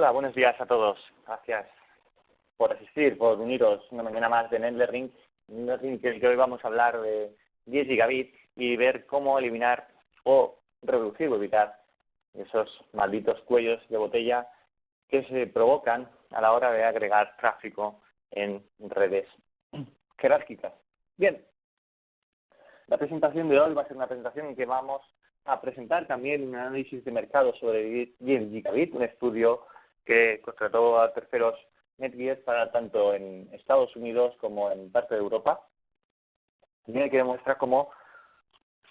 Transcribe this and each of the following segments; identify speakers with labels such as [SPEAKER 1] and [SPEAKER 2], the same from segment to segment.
[SPEAKER 1] Hola, buenos días a todos. Gracias por asistir, por uniros una mañana más de NetLearning. NetLearning que hoy vamos a hablar de 10 gigabits y ver cómo eliminar o reducir o evitar esos malditos cuellos de botella que se provocan a la hora de agregar tráfico en redes jerárquicas. Bien, la presentación de hoy va a ser una presentación en que vamos a presentar también un análisis de mercado sobre 10 gigabits, un estudio que contrató a terceros NetGears para tanto en Estados Unidos como en parte de Europa, y que demuestra cómo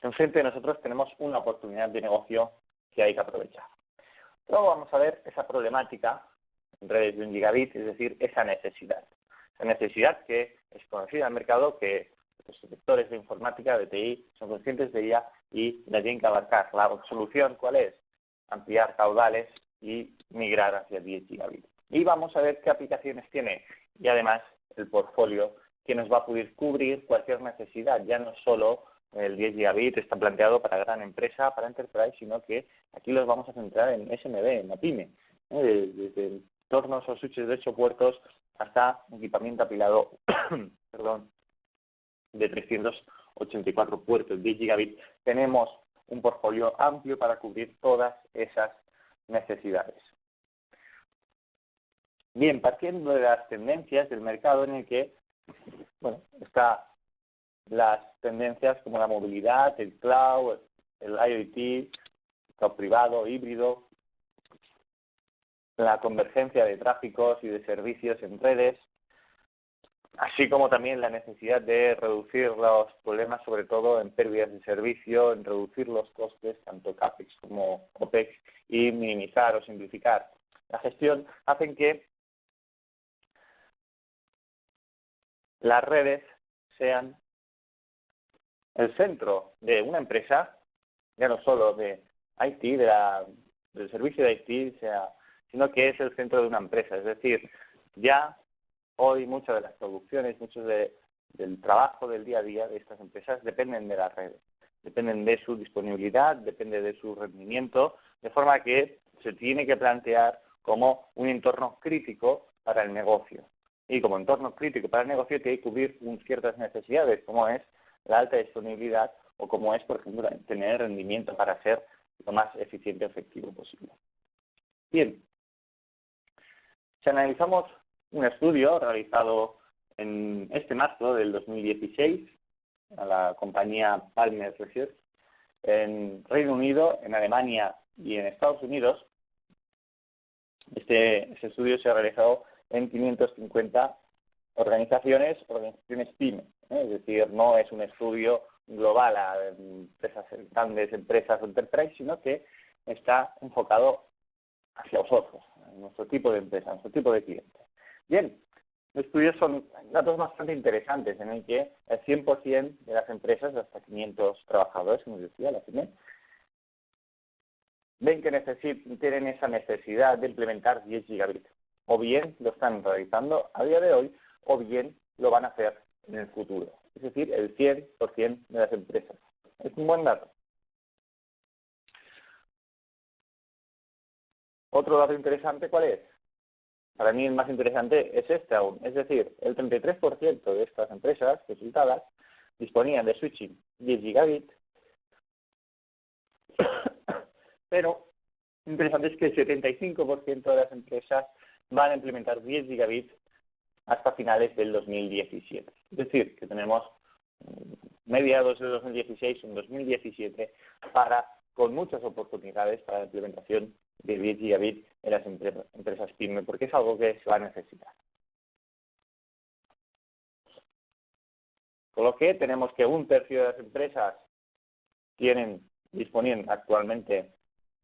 [SPEAKER 1] enfrente de nosotros tenemos una oportunidad de negocio que hay que aprovechar. Luego vamos a ver esa problemática en redes de 1 gigabit, es decir, esa necesidad. Esa necesidad que es conocida en el mercado, que los sectores de informática, de TI, son conscientes de ella y la tienen que abarcar. La solución, ¿cuál es? Ampliar caudales y migrar hacia 10 gigabits. Y vamos a ver qué aplicaciones tiene y además el portfolio que nos va a poder cubrir cualquier necesidad. Ya no solo el 10 gigabit está planteado para gran empresa, para enterprise, sino que aquí los vamos a centrar en SMB, en la pyme, desde entornos o switches de 8 puertos hasta equipamiento apilado perdón, de 384 puertos, 10 gigabit. Tenemos un portfolio amplio para cubrir todas esas necesidades. Bien, partiendo de las tendencias del mercado en el que, bueno, está las tendencias como la movilidad, el cloud, el IoT, cloud privado, híbrido, la convergencia de tráficos y de servicios en redes, así como también la necesidad de reducir los problemas, sobre todo en pérdidas de servicio, en reducir los costes, tanto CAPEX como OPEX, y minimizar o simplificar la gestión, hacen que las redes sean el centro de una empresa, ya no solo de IT, del servicio de IT, sino que es el centro de una empresa. Es decir, ya hoy muchas de las producciones, del trabajo del día a día de estas empresas dependen de las redes, dependen de su disponibilidad, depende de su rendimiento, de forma que se tiene que plantear como un entorno crítico para el negocio. Y como entorno crítico para el negocio tiene que cubrir ciertas necesidades, como es la alta disponibilidad o como es, por ejemplo, tener rendimiento para ser lo más eficiente y efectivo posible. Bien, si analizamos un estudio realizado en este marzo del 2016 a la compañía Palmer Research en Reino Unido, en Alemania y en Estados Unidos, este estudio se ha realizado en 550 organizaciones PYME, es decir, no es un estudio global a grandes empresas o enterprise, sino que está enfocado hacia vosotros, a nuestro tipo de empresa, a nuestro tipo de cliente. Bien, los estudios son datos bastante interesantes en el que el 100% de las empresas, de hasta 500 trabajadores, como decía, la PYME, ven que tienen esa necesidad de implementar 10 gigabits. O bien lo están realizando a día de hoy, o bien lo van a hacer en el futuro. Es decir, el 100% de las empresas. Es un buen dato. Otro dato interesante, ¿cuál es? Para mí el más interesante es este aún. Es decir, el 33% de estas empresas consultadas disponían de switching 10 gigabits, pero interesante es que el 75% de las empresas van a implementar 10 gigabits hasta finales del 2017. Es decir, que tenemos mediados de 2016 en 2017 con muchas oportunidades para la implementación de 10 gigabits en las empresas PYME, porque es algo que se va a necesitar. Con lo que tenemos que 1/3 de las empresas disponen actualmente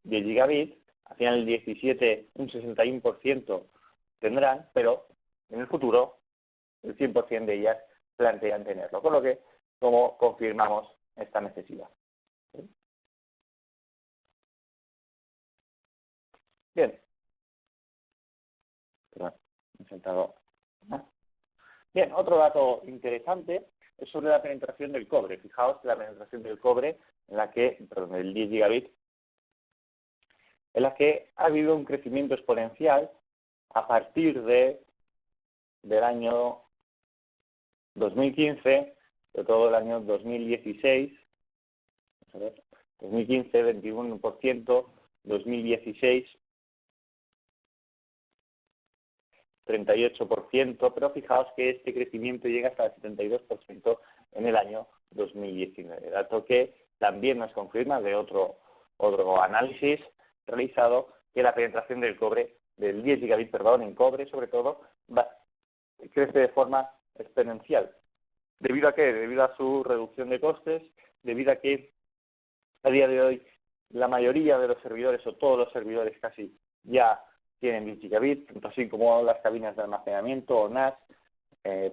[SPEAKER 1] 10 gigabits, a final del 17 un 61% tendrán, pero en el futuro el 100% de ellas plantean tenerlo, con lo que como confirmamos esta necesidad. Bien. Bien, otro dato interesante es sobre la penetración del cobre. Fijaos que la penetración del cobre, el 10 gigabit, en la que ha habido un crecimiento exponencial a partir del año 2015, sobre todo el año 2016, vamos a ver, 2015 21%, 2016 38%, pero fijaos que este crecimiento llega hasta el 72% en el año 2019, dato que también nos confirma de otro análisis realizado que la penetración del 10 gigabit, en cobre sobre todo, crece de forma exponencial. ¿Debido a qué? Debido a su reducción de costes, debido a que a día de hoy la mayoría de los servidores o todos los servidores casi ya tienen 10 gigabit, tanto así como las cabinas de almacenamiento o NAS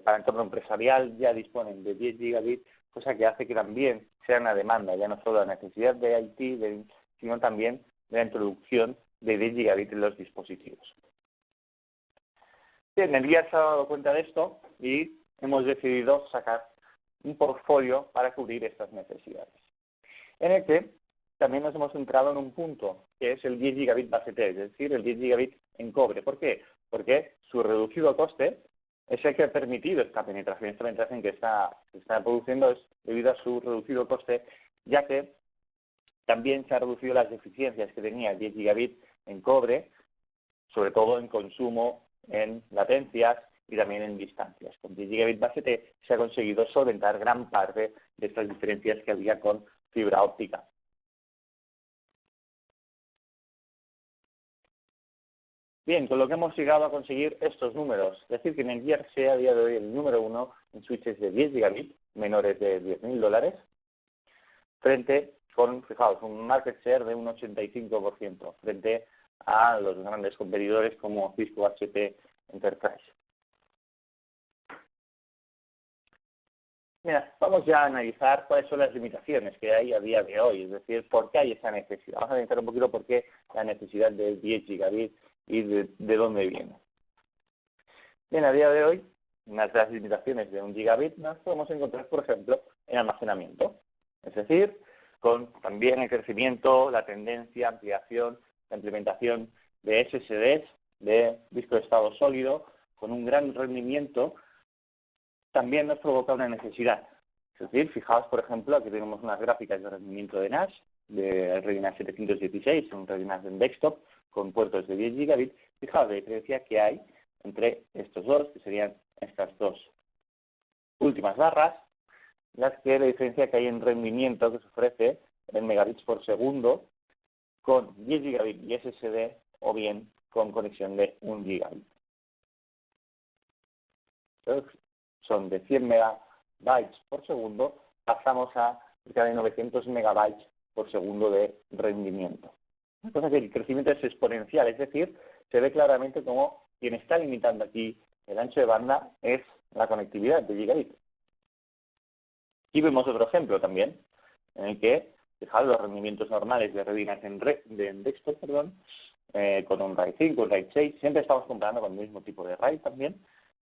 [SPEAKER 1] para entorno empresarial ya disponen de 10 gigabit, cosa que hace que también sea una demanda, ya no solo la necesidad de IT, sino también de la introducción de 10 gigabit en los dispositivos. Bien, el día se ha dado cuenta de esto y hemos decidido sacar un portfolio para cubrir estas necesidades, en el que también nos hemos centrado en un punto, que es el 10 gigabit base T, es decir, el 10 gigabit en cobre. ¿Por qué? Porque su reducido coste es el que ha permitido esta penetración que está produciendo es debido a su reducido coste, ya que también se han reducido las deficiencias que tenía el 10 gigabit en cobre, sobre todo en consumo, en latencias y también en distancias. Con 10 gigabit base T se ha conseguido solventar gran parte de estas diferencias que había con fibra óptica. Bien, con lo que hemos llegado a conseguir estos números, es decir, que Netgear sea a día de hoy el número 1 en switches de 10 gigabit, menores de $10.000, frente con, fijaos, un market share de un 85%, frente a los grandes competidores como Cisco, HP, Enterprise. Mira, vamos ya a analizar cuáles son las limitaciones que hay a día de hoy, es decir, por qué hay esa necesidad. Vamos a analizar un poquito por qué la necesidad de 10 gigabit y de dónde viene. Bien, a día de hoy, una de las limitaciones de 1 gigabit las podemos encontrar, por ejemplo, en almacenamiento. Es decir, con también el crecimiento, la tendencia, ampliación, la implementación de SSDs, de disco de estado sólido, con un gran rendimiento, también nos provoca una necesidad. Es decir, fijaos, por ejemplo, aquí tenemos unas gráficas de rendimiento de NAS, de Ready NAS 716, un Ready NAS en desktop, con puertos de 10 gigabit. Fijaos la diferencia que hay entre estos dos, que serían estas dos últimas barras, la diferencia que hay en rendimiento que se ofrece en megabits por segundo con 10 gigabit y SSD o bien con conexión de 1 gigabit. Entonces, son de 100 megabytes por segundo, pasamos a cerca de 900 megabytes por segundo de rendimiento. Cosa que el crecimiento es exponencial, es decir, se ve claramente como quien está limitando aquí el ancho de banda es la conectividad de gigabit. Y vemos otro ejemplo también, en el que, fijaos, los rendimientos normales de Ready NAS en desktop, con un RAID 5, un RAID 6, siempre estamos comparando con el mismo tipo de RAID también,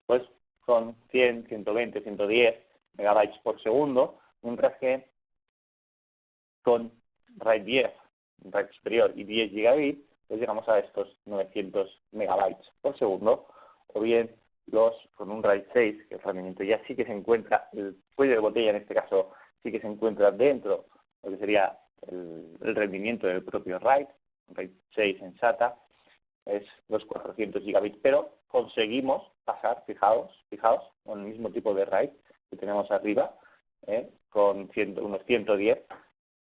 [SPEAKER 1] pues con 100, 120, 110 megabytes por segundo, mientras que con RAID 10, un RAID superior y 10 gigabit, pues llegamos a estos 900 megabytes por segundo, o bien con un RAID 6, que el rendimiento ya sí que se encuentra, el cuello de botella en este caso sí que se encuentra dentro de lo que sería el rendimiento del propio RAID, un RAID 6 en SATA, es los 400 gigabits, pero conseguimos pasar, fijaos, con el mismo tipo de RAID que tenemos arriba, con unos 110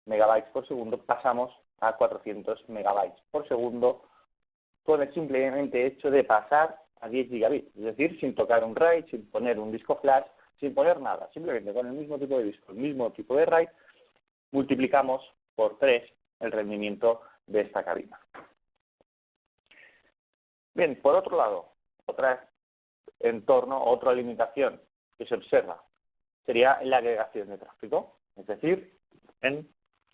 [SPEAKER 1] megabytes por segundo, pasamos a 400 megabytes por segundo con el simplemente hecho de pasar a 10 gigabits, es decir, sin tocar un RAID, sin poner un disco flash, sin poner nada, simplemente con el mismo tipo de disco, el mismo tipo de RAID, multiplicamos por 3 el rendimiento de esta cabina. Bien, por otro lado, otra limitación que se observa sería la agregación de tráfico, es decir, en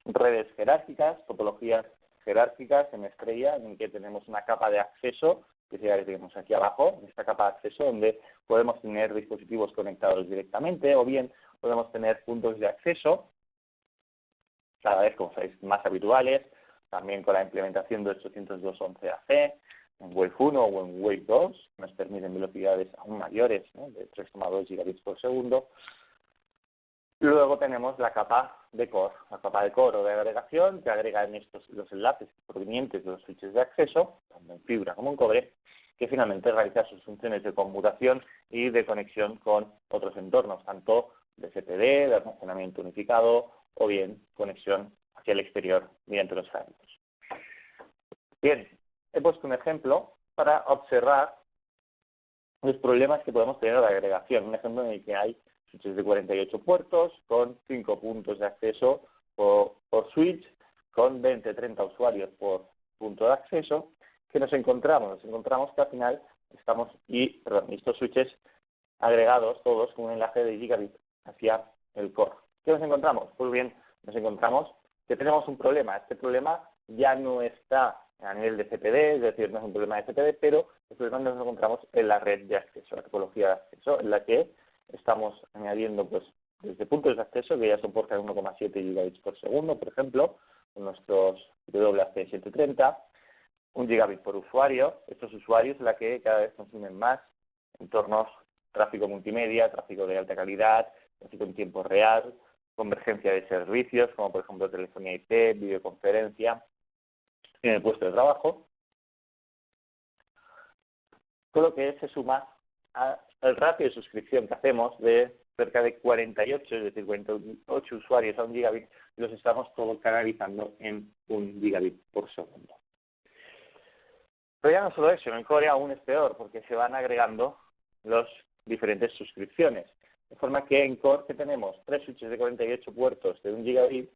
[SPEAKER 1] redes jerárquicas, topologías jerárquicas en estrella, en que tenemos una capa de acceso, que sería la que tenemos aquí abajo, esta capa de acceso donde podemos tener dispositivos conectados directamente o bien podemos tener puntos de acceso, cada vez, como sabéis, más habituales, también con la implementación de 802.11ac, en Wave 1 o en Wave 2, nos permiten velocidades aún mayores, ¿no?, de 3,2 gigabits por segundo. Luego tenemos la capa de core, o de agregación, que agrega en estos los enlaces provenientes de los switches de acceso, tanto en fibra como en cobre, que finalmente realiza sus funciones de conmutación y de conexión con otros entornos, tanto de CPD, de almacenamiento unificado, o bien conexión hacia el exterior mediante los firewalls. Bien, he puesto un ejemplo para observar los problemas que podemos tener de agregación. Un ejemplo en el que hay switches de 48 puertos con 5 puntos de acceso por switch, con 20-30 usuarios por punto de acceso. ¿Qué nos encontramos? Nos encontramos que al final estos switches agregados todos con un enlace de gigabit hacia el core. ¿Qué nos encontramos? Pues bien, nos encontramos que tenemos un problema. Este problema ya no está a nivel de CPD, es decir, no es un problema de CPD, pero el problema nos encontramos en la red de acceso, la topología de acceso, en la que estamos añadiendo pues desde puntos de acceso que ya soportan 1,7 gigabits por segundo, por ejemplo, con nuestros WAC730, 1 gigabit por usuario. Estos usuarios la que cada vez consumen más entornos, tráfico multimedia, tráfico de alta calidad, tráfico en tiempo real, convergencia de servicios, como por ejemplo telefonía IP, videoconferencia, en el puesto de trabajo, con lo que se suma al ratio de suscripción que hacemos de cerca de 48, es decir, 48 usuarios a 1 gigabit, y los estamos todos canalizando en 1 gigabit por segundo. Pero ya no solo eso, en Core aún es peor, porque se van agregando las diferentes suscripciones. De forma que en Core que tenemos 3 switches de 48 puertos de 1 gigabit,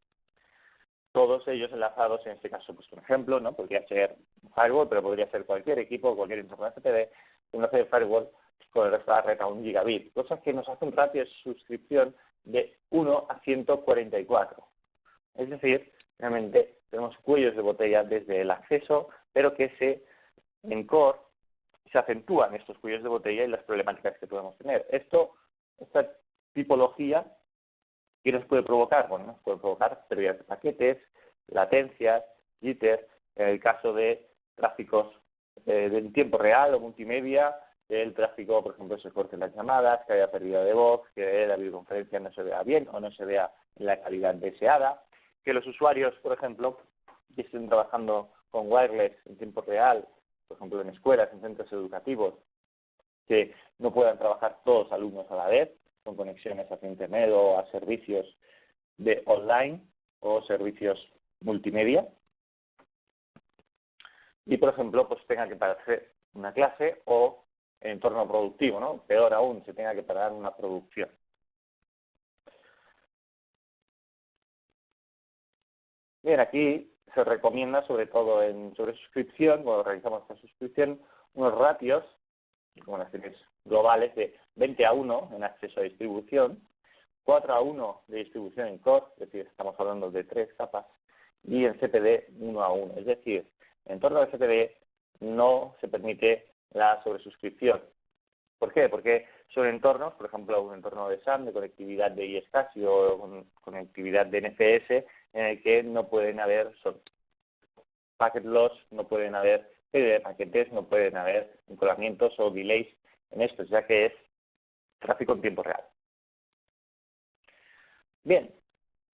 [SPEAKER 1] todos ellos enlazados, en este caso, pues un ejemplo, ¿no? Podría ser un firewall, pero podría ser cualquier equipo, cualquier entorno de CPD, un enlace de firewall con el resto de la red a 1 gigabit, cosa que nos hace un ratio de suscripción de 1 a 144. Es decir, realmente tenemos cuellos de botella desde el acceso, pero que en Core se acentúan estos cuellos de botella y las problemáticas que podemos tener. Esta tipología, ¿qué nos puede provocar? Bueno, nos puede provocar pérdidas de paquetes, latencias, jitter, en el caso de tráficos en tiempo real o multimedia, que el tráfico, por ejemplo, se corten las llamadas, que haya pérdida de voz, que la videoconferencia no se vea bien o no se vea en la calidad deseada, que los usuarios, por ejemplo, que estén trabajando con wireless en tiempo real, por ejemplo, en escuelas, en centros educativos, que no puedan trabajar todos alumnos a la vez, con conexiones hacia Internet o a servicios de online o servicios multimedia. Y, por ejemplo, pues tenga que pararse una clase o entorno productivo, ¿no? Peor aún, se tenga que parar una producción. Bien, aquí se recomienda, sobre todo sobre suscripción, cuando realizamos esta suscripción, unos ratios, como las tienes globales, de 20:1 en acceso a distribución, 4:1 de distribución en core, es decir, estamos hablando de 3 capas, y en CPD 1:1. Es decir, en torno al CPD no se permite la sobresuscripción. ¿Por qué? Porque son entornos, por ejemplo, un entorno de SAN, de conectividad de iSCSI o conectividad de NFS, en el que no pueden haber packet loss, no pueden haber pérdida de paquetes, no pueden haber encolamientos o delays en esto, ya que es tráfico en tiempo real. Bien,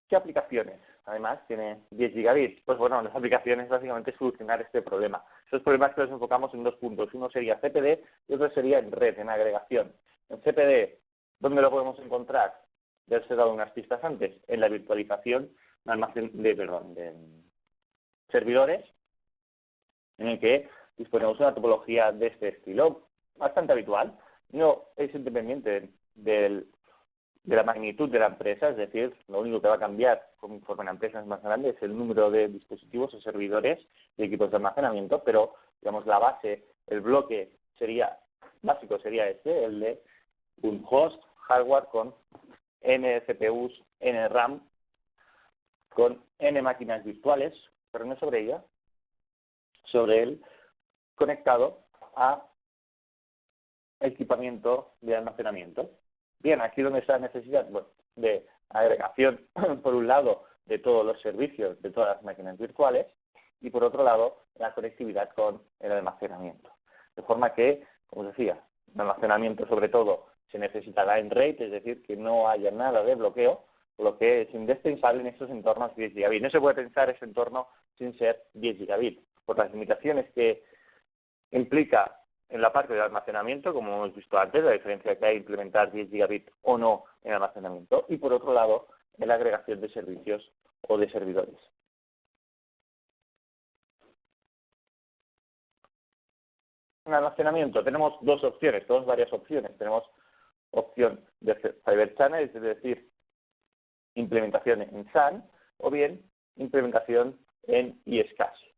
[SPEAKER 1] ¿qué aplicaciones? Además, tiene 10 gigabits. Pues bueno, las aplicaciones básicamente es solucionar este problema. Esos problemas que los enfocamos en 2 puntos. Uno sería CPD y otro sería en red, en agregación. En CPD, ¿dónde lo podemos encontrar? Ya os he dado unas pistas antes. En la virtualización de servidores, en el que disponemos de una topología de este estilo, bastante habitual. No es independiente de la magnitud de la empresa, es decir, lo único que va a cambiar conforme la empresa es más grande es el número de dispositivos o servidores y equipos de almacenamiento, pero digamos la base, el bloque básico sería este, el de un host hardware con N CPUs, N RAM, con N máquinas virtuales, pero no sobre ella, sobre él, conectado a equipamiento de almacenamiento. Bien, aquí donde está la necesidad de agregación, por un lado, de todos los servicios, de todas las máquinas virtuales, y por otro lado la conectividad con el almacenamiento. De forma que, como os decía, el almacenamiento sobre todo se necesita line rate, es decir, que no haya nada de bloqueo, por lo que es indispensable en estos entornos 10 gigabit. No se puede pensar ese entorno sin ser 10 gigabit, por las limitaciones que implica en la parte de almacenamiento, como hemos visto antes, la diferencia que hay implementar 10 gigabit o no en almacenamiento, y por otro lado, en la agregación de servicios o de servidores. En almacenamiento tenemos varias opciones. Tenemos opción de Fiber Channel, es decir, implementación en SAN, o bien implementación en iSCSI.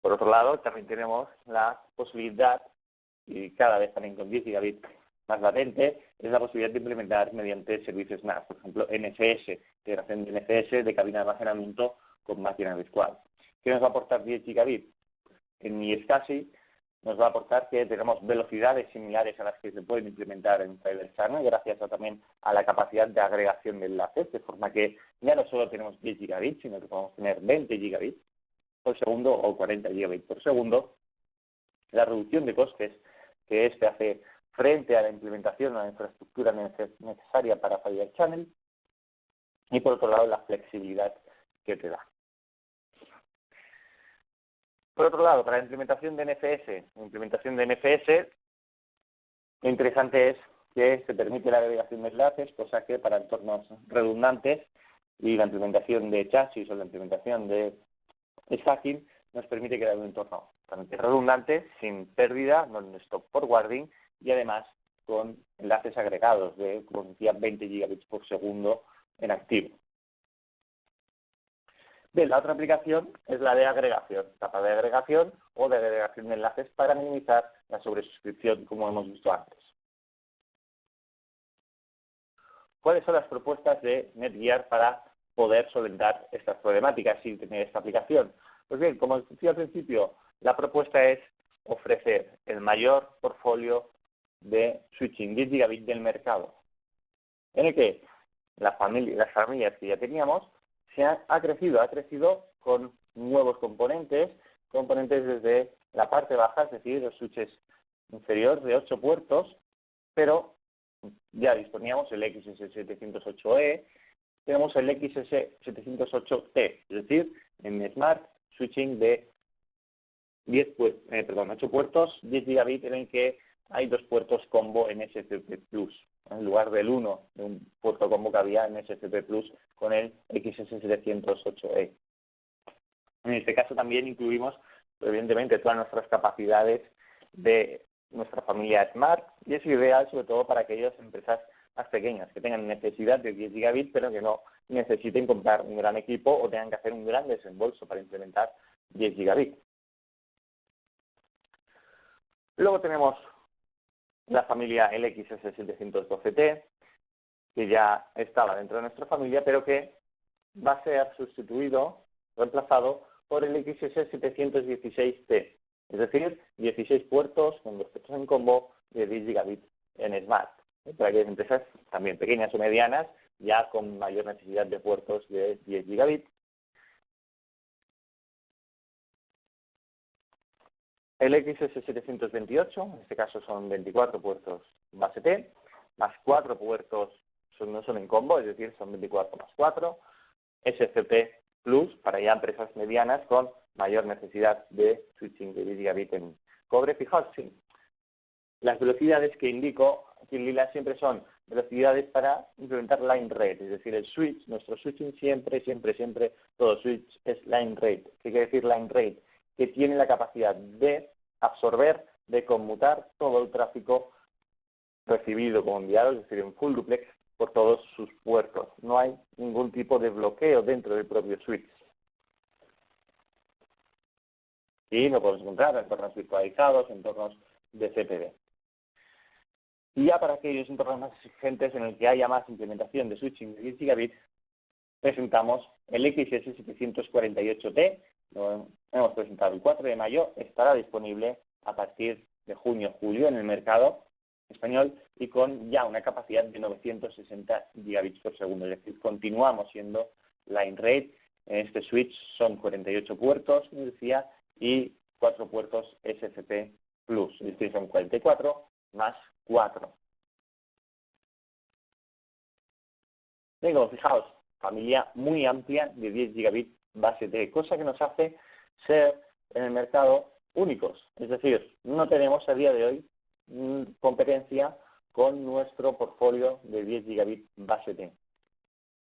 [SPEAKER 1] Por otro lado, también tenemos la posibilidad, y cada vez también con 10 gigabit más latente, es la posibilidad de implementar mediante servicios NAS, por ejemplo, NFS, integración de NFS de cabina de almacenamiento con máquina virtual. ¿Qué nos va a aportar 10 gigabit? En iSCSI nos va a aportar que tenemos velocidades similares a las que se pueden implementar en Fiber Channel, gracias también a la capacidad de agregación de enlaces, de forma que ya no solo tenemos 10 gigabits, sino que podemos tener 20 gigabits por segundo o 40 gigabits por segundo. La reducción de costes que este hace frente a la implementación de la infraestructura necesaria para Fiber Channel, y por otro lado la flexibilidad que te da. Por otro lado, para la implementación de NFS, lo interesante es que se permite la agregación de enlaces, cosa que para entornos redundantes y la implementación de chasis o la implementación de stacking nos permite crear un entorno totalmente redundante, sin pérdida, non-stop forwarding y además con enlaces agregados de, como decía, 20 gigabits por segundo en activo. Bien, la otra aplicación es la de agregación, capa de agregación o de agregación de enlaces para minimizar la sobresuscripción, como hemos visto antes. ¿Cuáles son las propuestas de NetGear para poder solventar estas problemáticas sin tener esta aplicación? Pues bien, como decía al principio, la propuesta es ofrecer el mayor portfolio de switching 10 gigabit del mercado, en el que las familias que ya teníamos ha crecido con nuevos componentes desde la parte baja, es decir, los switches inferiores de 8 puertos, pero ya disponíamos el XS708E, tenemos el XS708T, es decir, en Smart Switching de 8 puertos, 10 gigabit, en el que hay 2 puertos combo en SCP Plus, en lugar del 1 de un puerto combo que había en SCP Plus con el XS708E. En este caso también incluimos, evidentemente, todas nuestras capacidades de nuestra familia Smart, y es ideal sobre todo para aquellas empresas más pequeñas que tengan necesidad de 10 gigabit, pero que no necesiten comprar un gran equipo o tengan que hacer un gran desembolso para implementar 10 gigabit. Luego tenemos la familia LXS712T, que ya estaba dentro de nuestra familia, pero que va a ser reemplazado por el XS716T, es decir, 16 puertos con 2 puertos en combo de 10 gigabit en Smart, para aquellas empresas también pequeñas o medianas, ya con mayor necesidad de puertos de 10 gigabit. El XS728, en este caso son 24 puertos base T, más 4 puertos no son en combo, es decir, son 24 más 4. SCP Plus, para ya empresas medianas con mayor necesidad de switching de 10 gigabit en cobre. Fijaos, sí, las velocidades que indico aquí en lila siempre son velocidades para implementar line rate, es decir, el switch, nuestro switching siempre, todo switch es line rate. ¿Qué quiere decir line rate? Que tiene la capacidad de absorber, de conmutar todo el tráfico recibido como enviado, es decir, en full duplex, por todos sus puertos. No hay ningún tipo de bloqueo dentro del propio switch. Y lo podemos encontrar en entornos virtualizados, entornos de CPD. Y ya para aquellos entornos más exigentes en el que haya más implementación de switching de 10 gigabit, presentamos el XS748T, lo hemos presentado el 4 de mayo, estará disponible a partir de junio-julio en el mercado español y con ya una capacidad de 960 gigabits por segundo, es decir, continuamos siendo line rate En este switch son 48 puertos, como decía, y 4 puertos SFP Plus. Es decir, son 44 más 4. Luego, fijaos, familia muy amplia de 10 gigabits base T, cosa que nos hace ser en el mercado únicos. Es decir, no tenemos a día de hoy competencia con nuestro portfolio de 10 gigabits base T.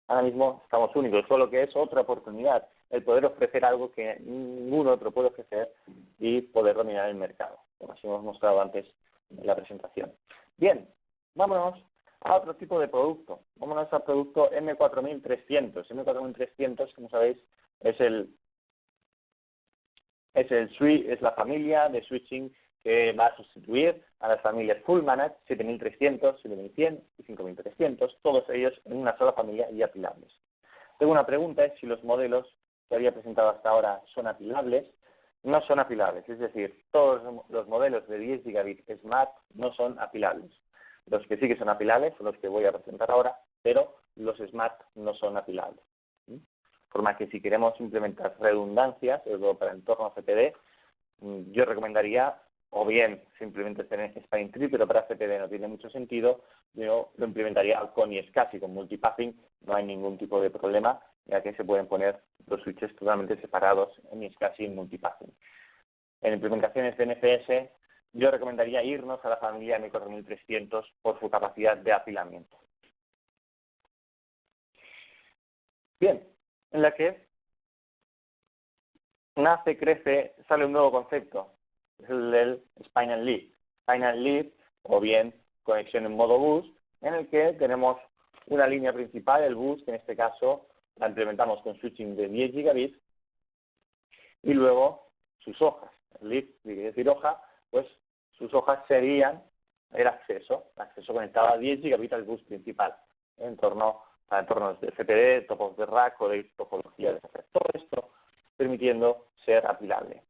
[SPEAKER 1] Ahora mismo estamos únicos, solo que es otra oportunidad, el poder ofrecer algo que ningún otro puede ofrecer y poder dominar el mercado, como así hemos mostrado antes en la presentación. Bien, vámonos a otro tipo de producto. Vámonos al producto M4300. M4300, como sabéis, es la familia de switching que va a sustituir a las familias Full Managed 7300, 7100 y 5300, todos ellos en una sola familia y apilables. Tengo una pregunta, es si los modelos que había presentado hasta ahora son apilables. No son apilables, es decir, todos los modelos de 10 gigabits Smart no son apilables. Los que sí que son apilables son los que voy a presentar ahora, pero los Smart no son apilables. De forma que si queremos implementar redundancias, sobre todo para el entorno CPD, yo recomendaría o bien simplemente tener Spine Tree, pero para CPD no tiene mucho sentido, yo lo implementaría con iSCSI, con multipathing, no hay ningún tipo de problema, ya que se pueden poner los switches totalmente separados en iSCSI y multipathing. En implementaciones de NFS, yo recomendaría irnos a la familia M4300 por su capacidad de apilamiento. Bien, en la que nace, crece, sale un nuevo concepto, es el del Spine and Lead. Spine and Lead, o bien conexión en modo bus, en el que tenemos una línea principal, el bus, que en este caso la implementamos con switching de 10 gigabits, y luego sus hojas. El lead, quiere decir hoja, pues sus hojas serían el acceso conectado a 10 gigabits al bus principal, en torno a entornos de FPD, topos de rack o de topología de red. Todo esto permitiendo ser apilable.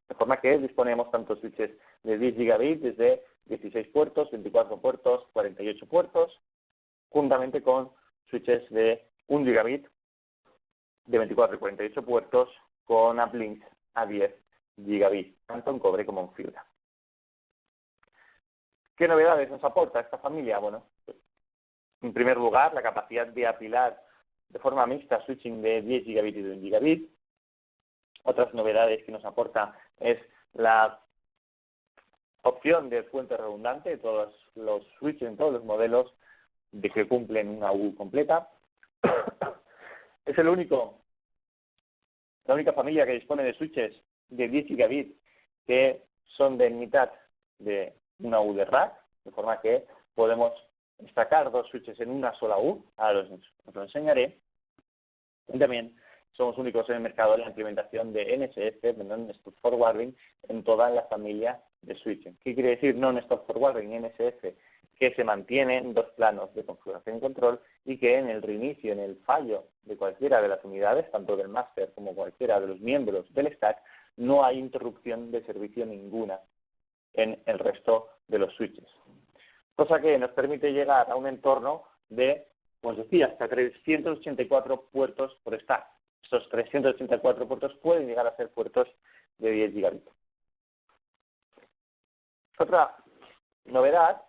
[SPEAKER 1] De forma que disponemos tanto switches de 10 gigabits desde 16 puertos, 24 puertos, 48 puertos, juntamente con switches de 1 gigabit de 24 y 48 puertos con uplinks a 10 gigabits, tanto en cobre como en fibra. ¿Qué novedades nos aporta esta familia? Bueno, en primer lugar, la capacidad de apilar de forma mixta switching de 10 gigabits y de 1 gigabit. Otras novedades que nos aporta es la opción de fuente redundante de todos los switches en todos los modelos de que cumplen una U completa. Es la única familia que dispone de switches de 10 gigabits que son de mitad de una U de rack, de forma que podemos destacar dos switches en una sola U. Ahora os lo enseñaré. Y también somos únicos en el mercado en la implementación de NSF, Non-Stop Forwarding, en toda la familia de switching. ¿Qué quiere decir Non-Stop Forwarding y NSF? Que se mantienen dos planos de configuración y control y que en el reinicio, en el fallo de cualquiera de las unidades, tanto del máster como cualquiera de los miembros del stack, no hay interrupción de servicio ninguna en el resto de los switches. Cosa que nos permite llegar a un entorno de, como os decía, hasta 384 puertos por stack. Estos 384 puertos pueden llegar a ser puertos de 10 gigabits. Otra novedad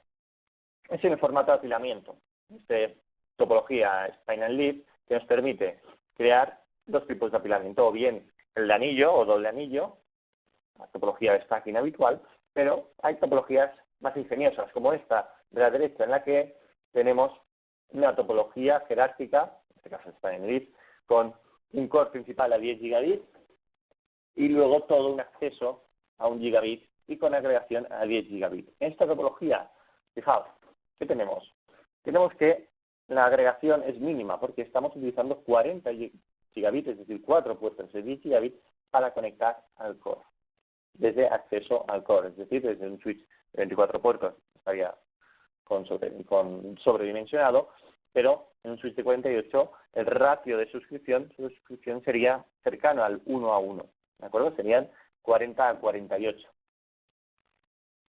[SPEAKER 1] es en el formato de apilamiento. Esta topología Spine and Lead que nos permite crear dos tipos de apilamiento, o bien el de anillo o doble anillo, la topología de stacking habitual, pero hay topologías más ingeniosas, como esta de la derecha, en la que tenemos una topología jerárquica, en este caso Spine and Lead, con un core principal a 10 gigabits y luego todo un acceso a 1 gigabit y con agregación a 10 gigabits. En esta topología, fijaos, ¿qué tenemos? Tenemos que la agregación es mínima porque estamos utilizando 40 gigabits, es decir, 4 puertos de 10 gigabits para conectar al core. Desde acceso al core, es decir, desde un switch de 24 puertos estaría con sobredimensionado, pero en un switch de 48 el ratio de suscripción sería cercano al 1 a 1, ¿de acuerdo? Serían 40 a 48.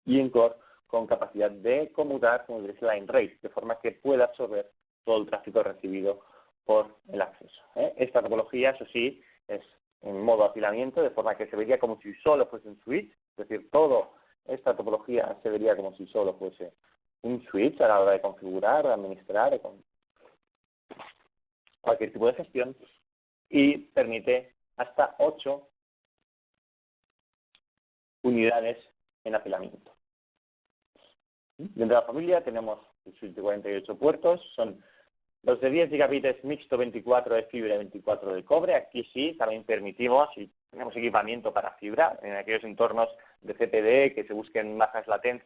[SPEAKER 1] Y en core con capacidad de conmutar con el line rate, de forma que pueda absorber todo el tráfico recibido por el acceso. Esta topología, eso sí, es en modo apilamiento, de forma que se vería como si solo fuese un switch, es decir, toda esta topología se vería como si solo fuese un switch a la hora de configurar, de administrar, con cualquier tipo de gestión, y permite hasta 8 unidades en apilamiento. Dentro de la familia tenemos el switch de 48 puertos, son los de 10 gigabits mixto 24 de fibra y 24 de cobre. Aquí sí, también permitimos, y tenemos equipamiento para fibra, en aquellos entornos de CPD que se busquen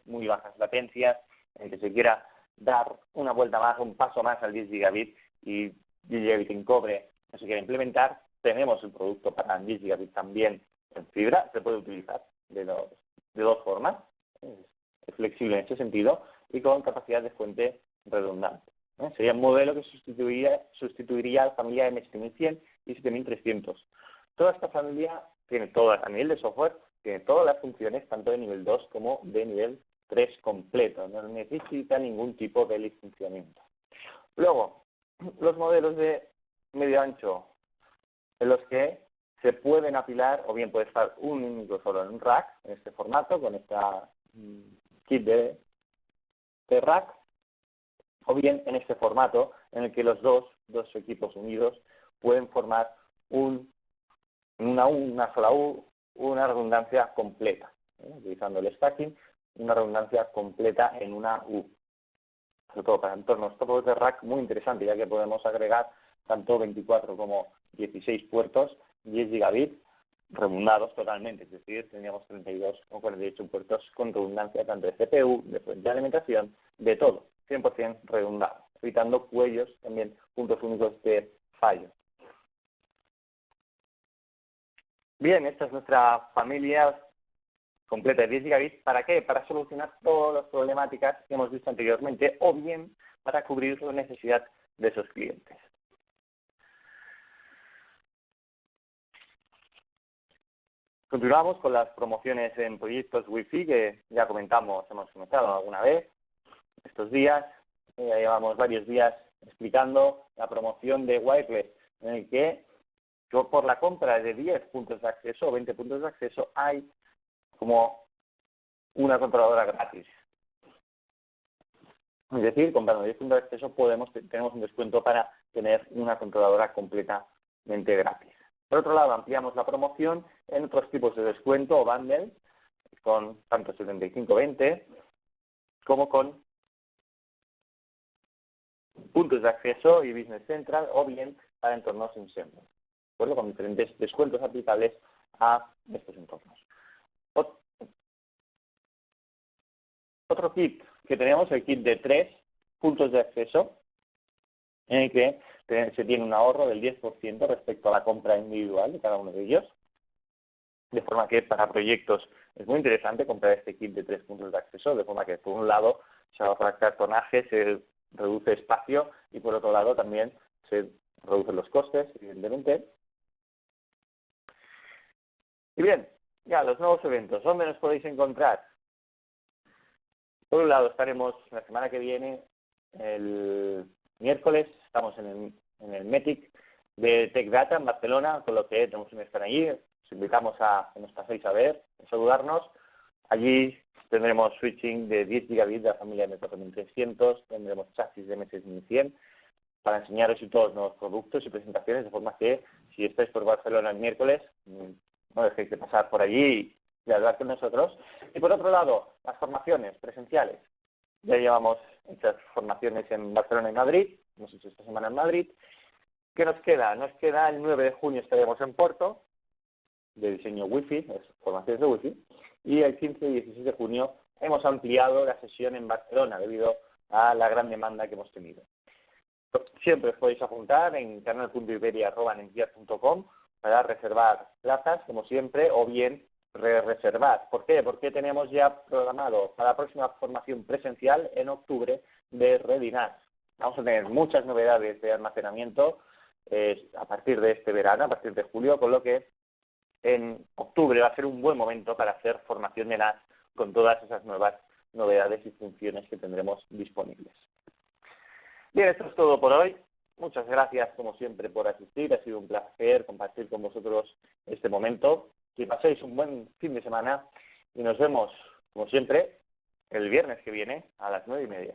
[SPEAKER 1] muy bajas latencias, en que se quiera dar una vuelta más, un paso más al 10 gigabit y 10 gigabit en cobre no se quiere implementar. Tenemos el producto para 10 gigabit también en fibra, se puede utilizar de dos formas, es flexible en ese sentido y con capacidad de fuente redundante. Sería un modelo que sustituiría a la familia M7100 y 7300. Toda esta familia tiene todas, a nivel de software, tiene todas las funciones, tanto de nivel 2 como de nivel 3 completo. No necesita ningún tipo de licenciamiento. Luego, los modelos de medio ancho, en los que se pueden apilar, o bien puede estar un único solo en un rack, en este formato, con esta kit de rack, o bien en este formato en el que los dos equipos unidos pueden formar una sola U, una redundancia completa, utilizando el stacking, una redundancia completa en una U. Sobre todo para entornos topos de rack, muy interesante, ya que podemos agregar tanto 24 como 16 puertos, 10 gigabits, redundados totalmente, es decir, tendríamos 32 o 48 puertos con redundancia tanto de CPU, de fuente de alimentación, de todo, 100% redundado, evitando cuellos, también puntos únicos de fallo. Bien, esta es nuestra familia completa de 10 gigabits. ¿Para qué? Para solucionar todas las problemáticas que hemos visto anteriormente o bien para cubrir la necesidad de esos clientes. Continuamos con las promociones en proyectos Wi-Fi que ya hemos comentado alguna vez estos días. Ya llevamos varios días explicando la promoción de Wireless, en el que por la compra de 10 puntos de acceso o 20 puntos de acceso hay como una controladora gratis. Es decir, comprando 10 puntos de acceso tenemos un descuento para tener una controladora completamente gratis. Por otro lado, ampliamos la promoción en otros tipos de descuento o bundles, con tanto 75-20 como con puntos de acceso y Business Central, o bien para entornos Ensemble, ¿de acuerdo? Con diferentes descuentos aplicables a estos entornos. Otro kit que tenemos, el kit de 3 puntos de acceso, en el que se tiene un ahorro del 10% respecto a la compra individual de cada uno de ellos. De forma que para proyectos es muy interesante comprar este kit de 3 puntos de acceso, de forma que por un lado se ahorra cartonaje, se reduce espacio y por otro lado también se reducen los costes, evidentemente. Y bien, ya los nuevos eventos, ¿dónde nos podéis encontrar? Por un lado estaremos la semana que viene, el miércoles, estamos en el METIC de Tech Data en Barcelona, con lo que tenemos que estar allí. Os invitamos a que nos paséis a ver, a saludarnos. Allí tendremos switching de 10 gigabits de la familia M4300, tendremos chasis de MS1100 para enseñaros todos los nuevos productos y presentaciones, de forma que si estáis por Barcelona el miércoles, no dejéis de pasar por allí y hablar con nosotros. Y por otro lado, las formaciones presenciales. Ya llevamos hechas formaciones en Barcelona y Madrid, hemos hecho esta semana en Madrid. ¿Qué nos queda? Nos queda el 9 de junio estaremos en Porto, de diseño Wi-Fi, formaciones de Wi-Fi, y el 15 y 16 de junio hemos ampliado la sesión en Barcelona debido a la gran demanda que hemos tenido. Siempre os podéis apuntar en canal.iberia@netgear.com para reservar plazas, como siempre, o bien reservar. ¿Por qué? Porque tenemos ya programado para la próxima formación presencial en octubre de Redinas. Vamos a tener muchas novedades de almacenamiento a partir de este verano, a partir de julio, con lo que en octubre va a ser un buen momento para hacer formación de NAS con todas esas nuevas novedades y funciones que tendremos disponibles. Bien, esto es todo por hoy. muchas gracias como siempre por asistir, ha sido un placer compartir con vosotros este momento, que paséis un buen fin de semana y nos vemos, como siempre, el viernes que viene a las 9:30.